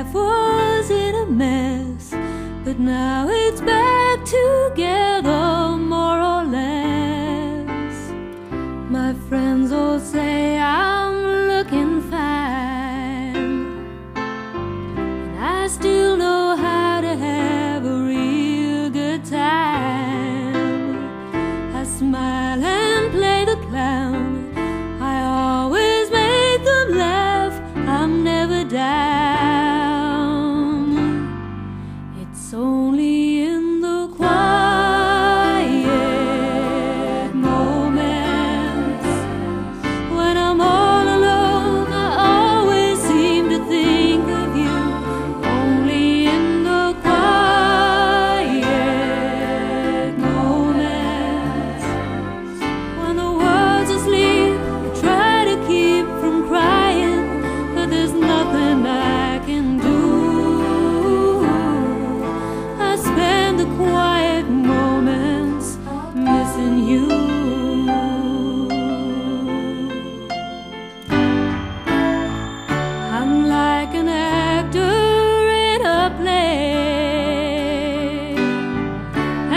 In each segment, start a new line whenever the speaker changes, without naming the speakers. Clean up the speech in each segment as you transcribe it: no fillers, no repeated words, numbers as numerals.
life was in a mess, but now it's back together, more or less. My friends all say I'm looking fine, and I still know how to have a real good time. I smile and play the clown, I always make them laugh, I'm never down. It's only in the quiet moments, when I'm all alone, I always seem to think of you. Only in the quiet moments, when the world's asleep, I try to keep from crying, but there's nothing I can do. I spend the quiet moments missing you. I'm like an actor in a play,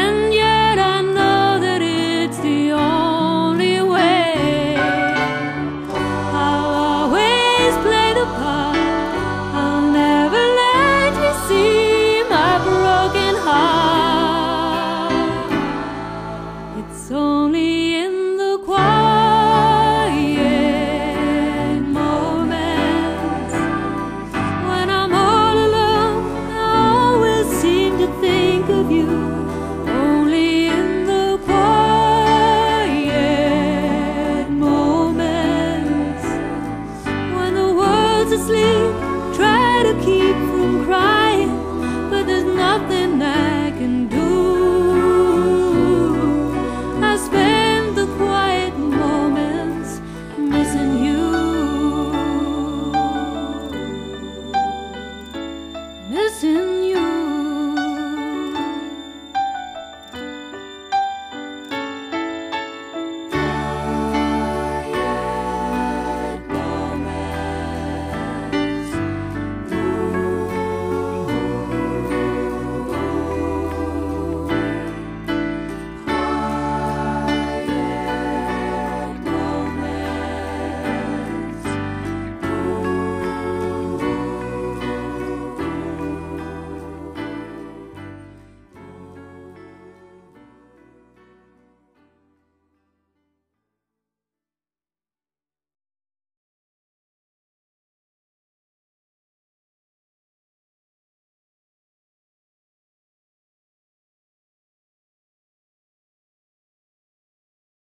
and yet I know that it's the only way. I'll always play the part, I'll never let you see my broken heart. It's only in the quiet moments, when I'm all alone, I always seem to think of you. Only in the quiet moments, when the world's asleep, try to keep